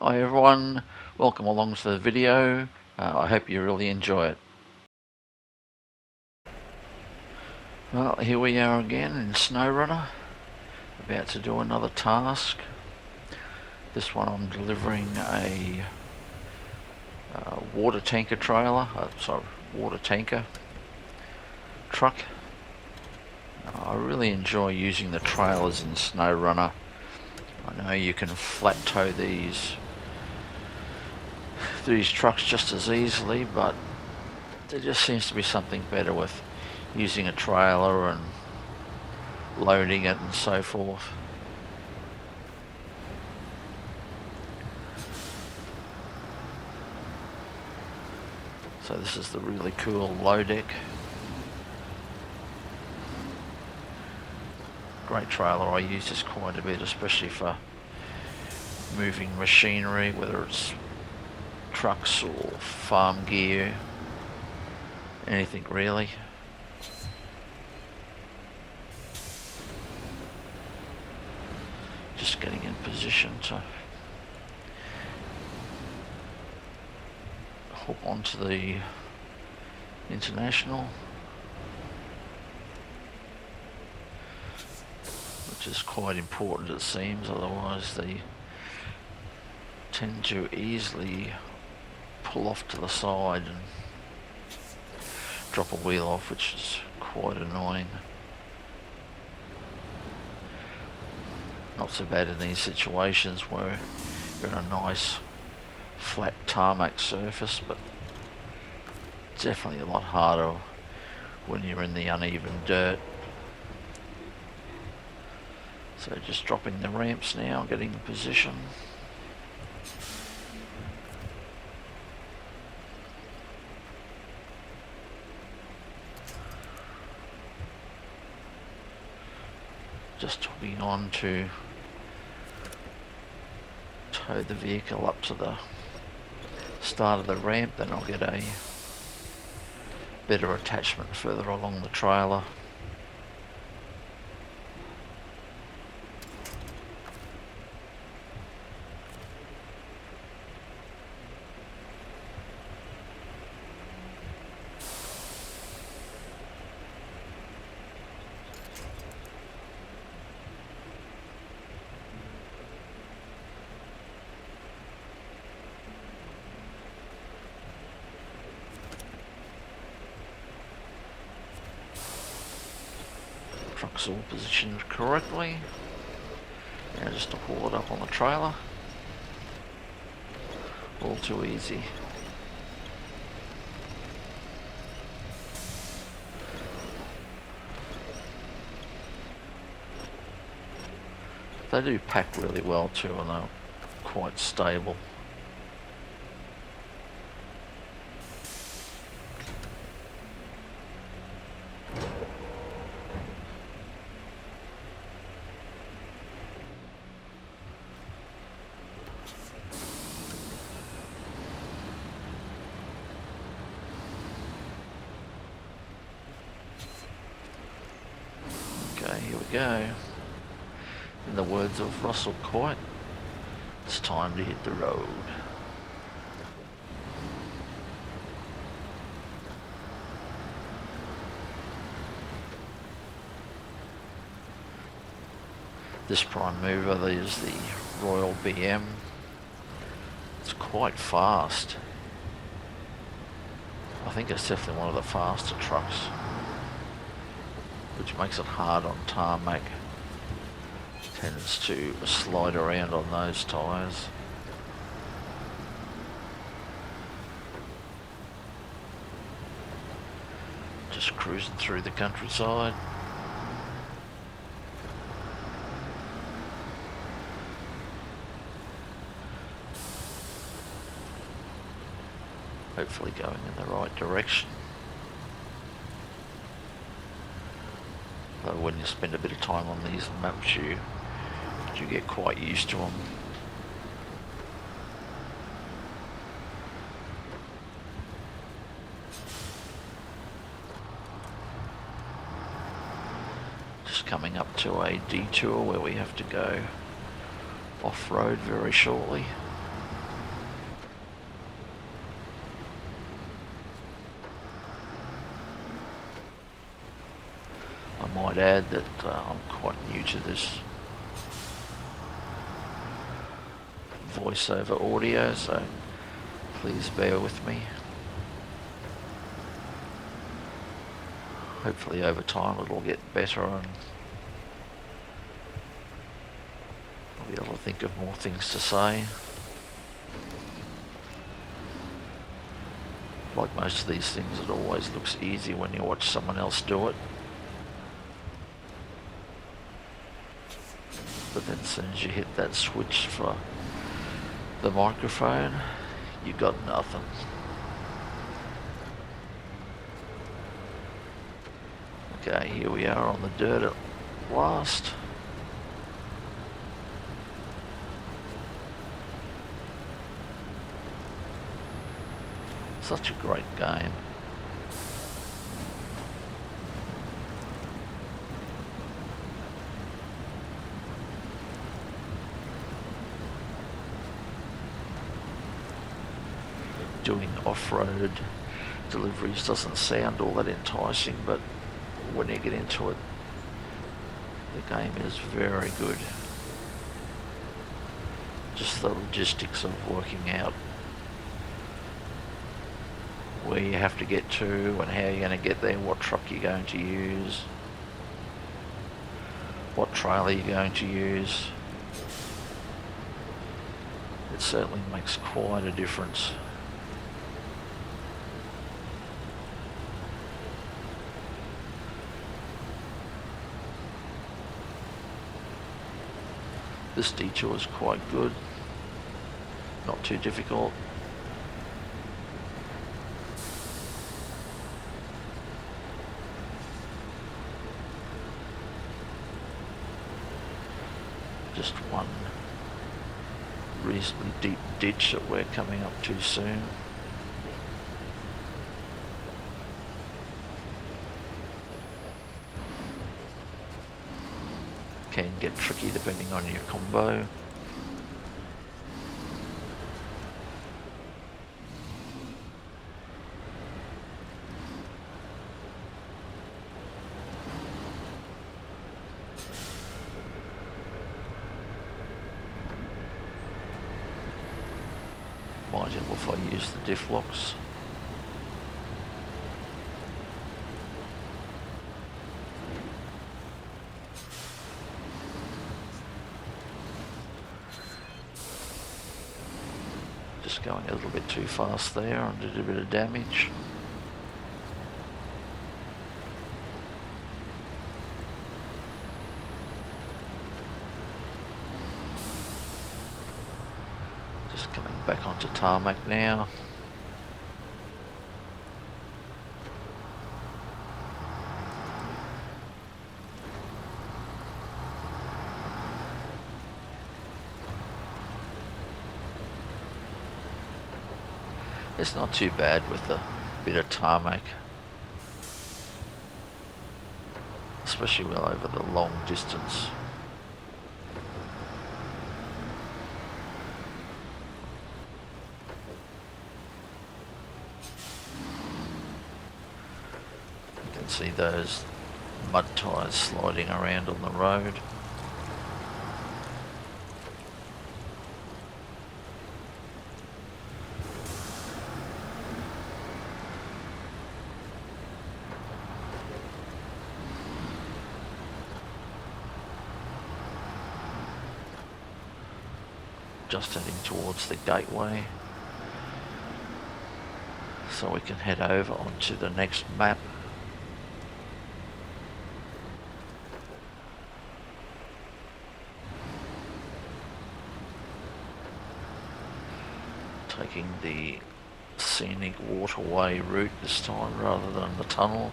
Hi everyone, welcome along to the video. I hope you really enjoy it. Well, here we are again in SnowRunner, about to do another task. This one I'm delivering a water tanker trailer, water tanker truck. I really enjoy using the trailers in SnowRunner. I know you can flat tow these trucks just as easily, but there just seems to be something better with using a trailer and loading it and so forth. So this is the really cool low deck. Great trailer. I use this quite a bit, especially for moving machinery, whether it's trucks or farm gear, anything really. Just getting in position to hook onto the International, which is quite important it seems, otherwise they tend to easily pull off to the side and drop a wheel off, which is quite annoying. Not so bad in these situations where you're on a nice flat tarmac surface, but definitely a lot harder when you're in the uneven dirt. So just dropping the ramps now, getting in position. Just hooking on to tow the vehicle up to the start of the ramp, then I'll get a better attachment further along the trailer. Truck's all positioned correctly. Now just to haul it up on the trailer. All too easy. They do pack really well too, and they're quite stable. Okay, here we go. In the words of Russell Coit, it's time to hit the road. This prime mover is the Royal BM. It's quite fast. I think it's definitely one of the faster trucks, which makes it hard on tarmac. Tends to slide around on those tyres. Just cruising through the countryside. Hopefully going in the right direction. Though when you spend a bit of time on these maps, you get quite used to them. Just coming up to a detour where we have to go off-road very shortly. I might add that I'm quite new to this voiceover audio, so please bear with me. Hopefully over time it'll get better and I'll be able to think of more things to say. Like most of these things, it always looks easy when you watch someone else do it. But then as soon as you hit that switch for the microphone, you got nothing. Okay, here we are on the dirt at last. Such a great game. Doing off-road deliveries doesn't sound all that enticing, but when you get into it, the game is very good. Just the logistics of working out where you have to get to and how you're going to get there, what truck you're going to use, what trailer you're going to use. It certainly makes quite a difference. This detour is quite good, not too difficult. Just one reasonably deep ditch that we're coming up to soon. Can get tricky depending on your combo. Might help if I use the diff locks. Just going a little bit too fast there and did a bit of damage. Just coming back onto tarmac now. It's not too bad with a bit of tarmac, especially well over the long distance. You can see those mud tyres sliding around on the road. Just heading towards the gateway, so we can head over onto the next map. Taking the scenic waterway route this time rather than the tunnel.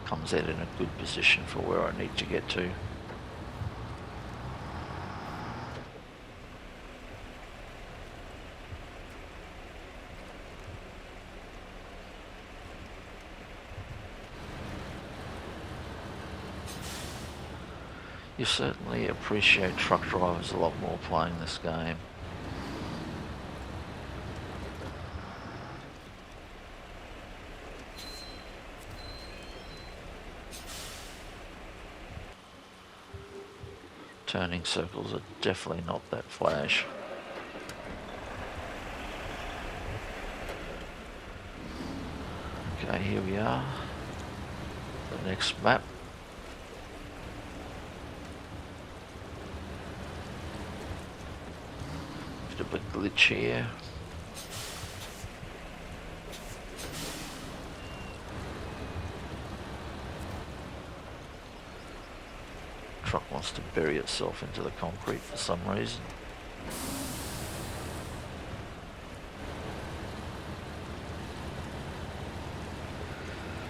Comes out in a good position for where I need to get to. You certainly appreciate truck drivers a lot more playing this game. Turning circles are definitely not that flash. Okay, here we are. The next map. Bit of a glitch here. Truck wants to bury itself into the concrete for some reason.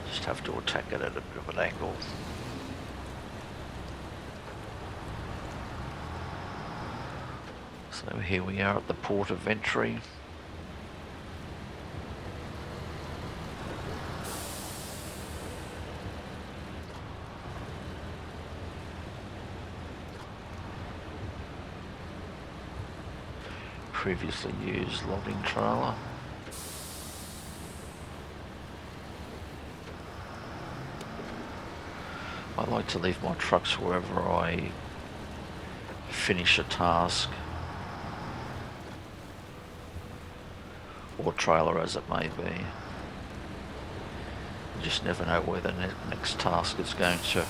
Just have to attack it at a bit of an angle. So here we are at the port of entry. Previously used logging trailer. I like to leave my trucks wherever I finish a task, or trailer as it may be. You just never know where the next task is going to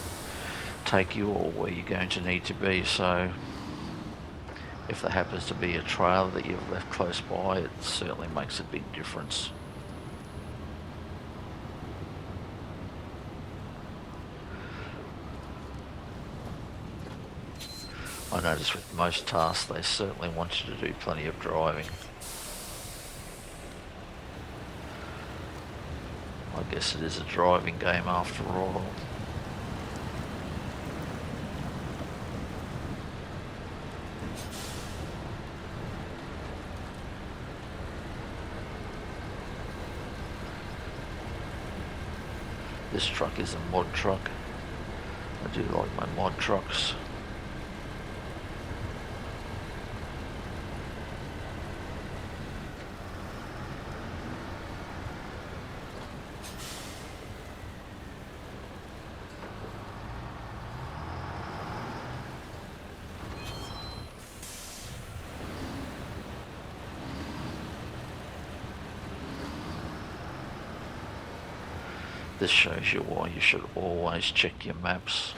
take you or where you're going to need to be, so if there happens to be a trailer that you've left close by, it certainly makes a big difference. I notice with most tasks they certainly want you to do plenty of driving. I guess it is a driving game after all. This truck is a mod truck. I do like my mod trucks. This shows you why you should always check your maps.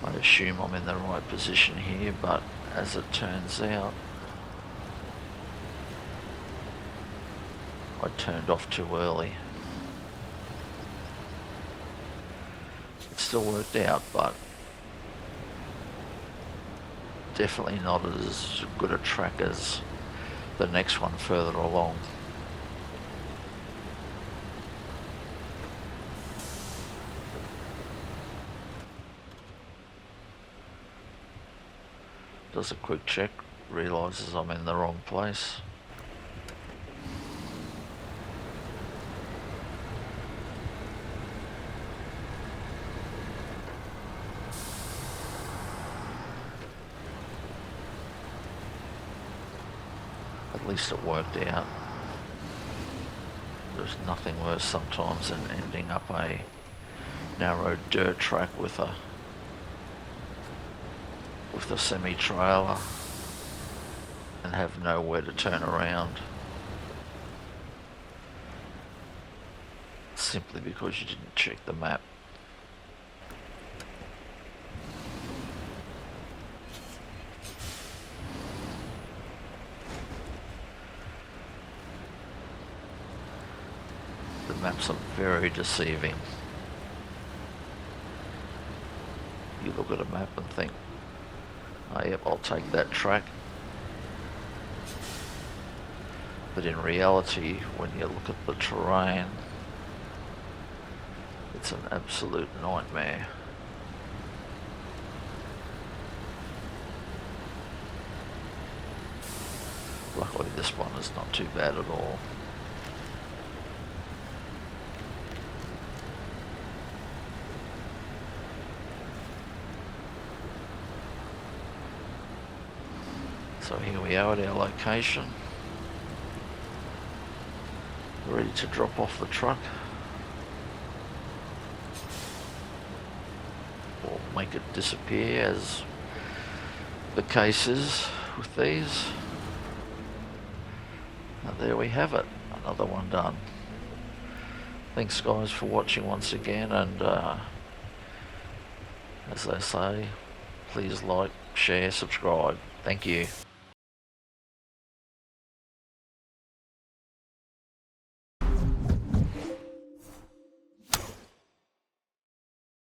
I assume I'm in the right position here, but as it turns out, I turned off too early. It still worked out, but definitely not as good a track as the next one further along. Does a quick check, realises I'm in the wrong place. At least it worked out. There's nothing worse sometimes than ending up a narrow dirt track with a semi-trailer and have nowhere to turn around, simply because you didn't check the map. The maps are very deceiving. You look at a map and think, oh yep, I'll take that track. But in reality, when you look at the terrain, it's an absolute nightmare. Luckily this one is not too bad at all. So here we are at our location, ready to drop off the truck, or make it disappear, as the case is with these. And there we have it, another one done. Thanks guys for watching once again, and as they say, please like, share, subscribe. Thank you.